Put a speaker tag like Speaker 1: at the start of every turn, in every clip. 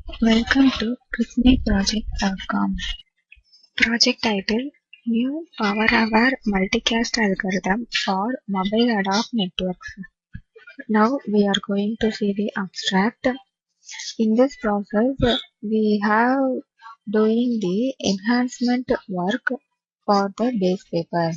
Speaker 1: Welcome to readmeproject.com. Project title: New Power-Aware Multicast Algorithm for Mobile Ad-Hoc Networks. Now we are going to see the abstract. In this process, we have doing the enhancement work for the base paper.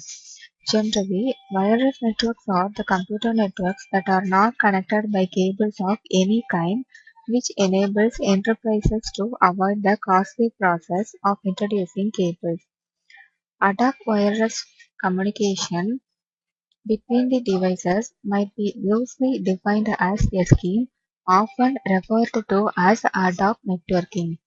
Speaker 1: Generally, wireless networks are the computer networks that are not connected by cables of any kind, which enables enterprises to avoid the costly process of introducing cables. Ad-hoc wireless communication between the devices might be loosely defined as a scheme, often referred to as ad hoc networking.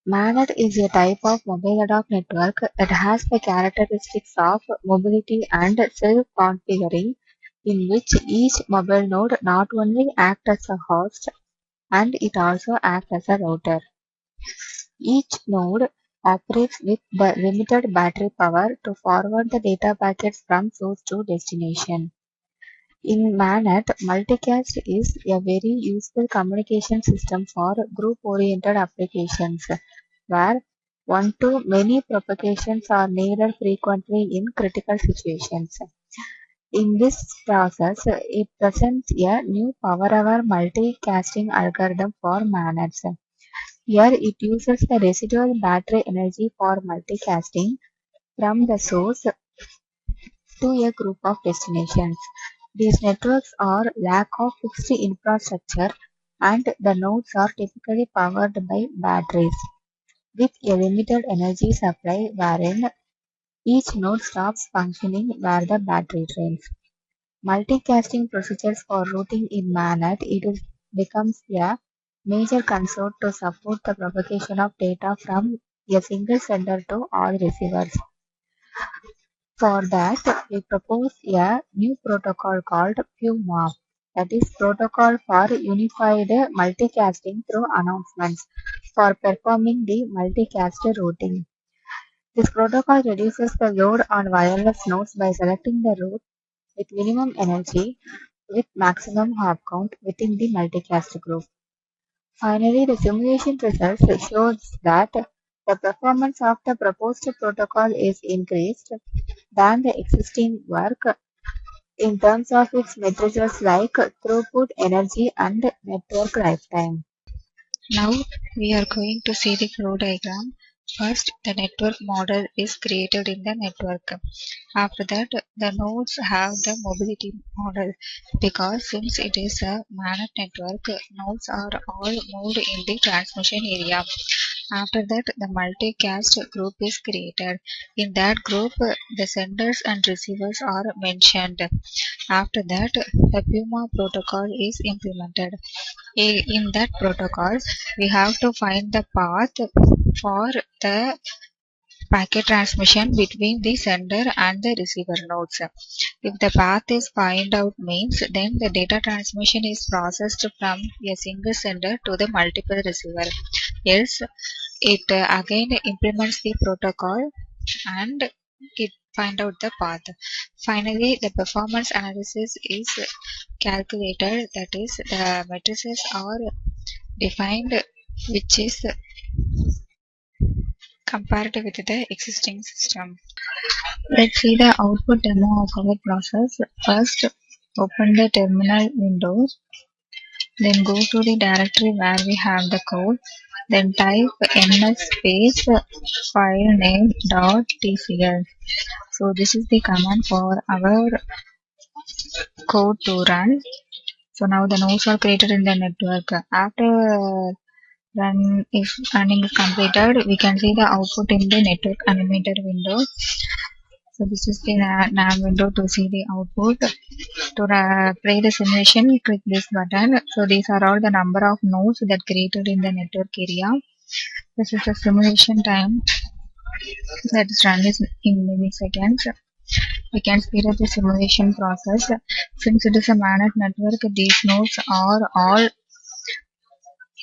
Speaker 1: MANET is a type of mobile ad hoc network that has the characteristics of mobility and self-configuring, in which each mobile node not only acts as a host and it also acts as a router. Each node operates with the limited battery power to forward the data packets from source to destination. In MANET, multicast is a very useful communication system for group-oriented applications, where one-to-many propagations are needed frequently in critical situations. In this process, it presents a new power-aware multicasting algorithm for MANETs. Here, it uses the residual battery energy for multicasting from the source to a group of destinations. These networks are lack of fixed infrastructure and the nodes are typically powered by batteries with a limited energy supply wherein each node stops functioning where the battery drains. Multicasting procedures for routing in MANET becomes a major concern to support the propagation of data from a single sender to all receivers. For that, we propose a new protocol called PUMA, that is Protocol for Unified Multicasting through Announcements, for performing the multicast routing. This protocol reduces the load on wireless nodes by selecting the route with minimum energy with maximum hop count within the multicast group. Finally, the simulation results shows that the performance of the proposed protocol is increased than the existing work in terms of its metrics like throughput, energy, and network lifetime. Now we are going to see the flow diagram. First, the network model is created in the network. After that, the nodes have the mobility model because since it is a MANET network, nodes are all moved in the transmission area. After that, the multicast group is created. In that group, the senders and receivers are mentioned. After that, the PUMA protocol is implemented. In that protocol, we have to find the path for the packet transmission between the sender and the receiver nodes. If the path is find out means, then the data transmission is processed from a single sender to the multiple receiver. Else, it again implements the protocol and it find out the path. Finally, the performance analysis is calculated, that is the matrices are defined which is compared with the existing system. Let's see the output demo of our process. First, open the terminal window, then go to the directory where we have the code, then type ns space file name dot tcl. So this is the command for our code to run. So now the nodes are created in the network. After running is completed, we can see the output in the network animator window. So this is the nav window to see the output. To play the simulation, click this button. So these are all the number of nodes that created in the network area. This is the simulation time that is run in milliseconds. We can speed up the simulation process. Since it is a MANET network, these nodes are all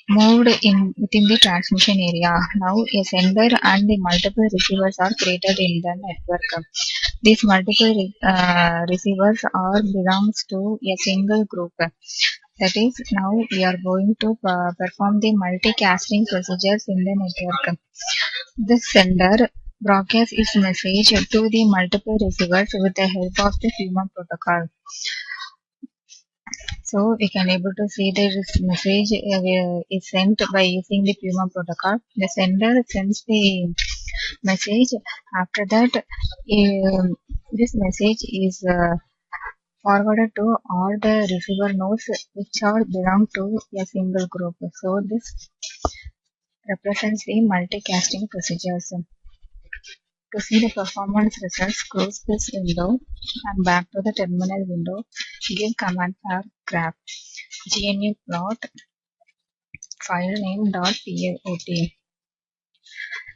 Speaker 1: moved in within the transmission area. Now a sender and the multiple receivers are created in the network. These multiple receivers are belongs to a single group. That is, now we are going to perform the multicasting procedures in the network. The sender broadcasts its message to the multiple receivers with the help of the human protocol. So we can able to see this message is sent by using the Puma protocol. The sender sends the message. After that, this message is forwarded to all the receiver nodes which are belong to a single group. So this represents the multicasting procedures. To see the performance results, close this window and back to the terminal window. Give command for graph GNU plot file name .plot.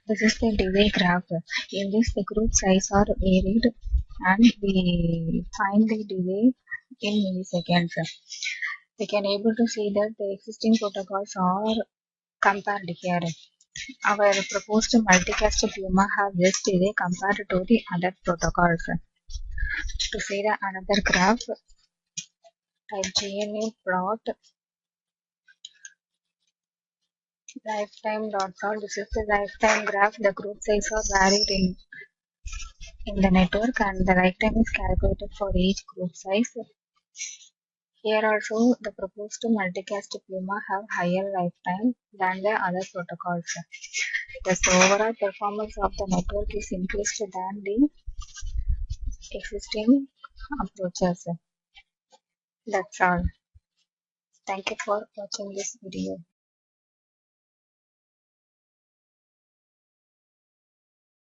Speaker 1: This is the delay graph. In this, the group size are varied and we find the delay in milliseconds. We can able to see that the existing protocols are compared here. Our proposed multicast Puma have less delay compared to the other protocols. To see the another graph, type GNU plot lifetime.plot. This is the lifetime graph. The group size are varied in the network and the lifetime is calculated for each group size. Here also the proposed multicast Puma have higher lifetime than the other protocols. Thus the overall performance of the network is increased than the existing approaches. That's all. Thank you for watching this video.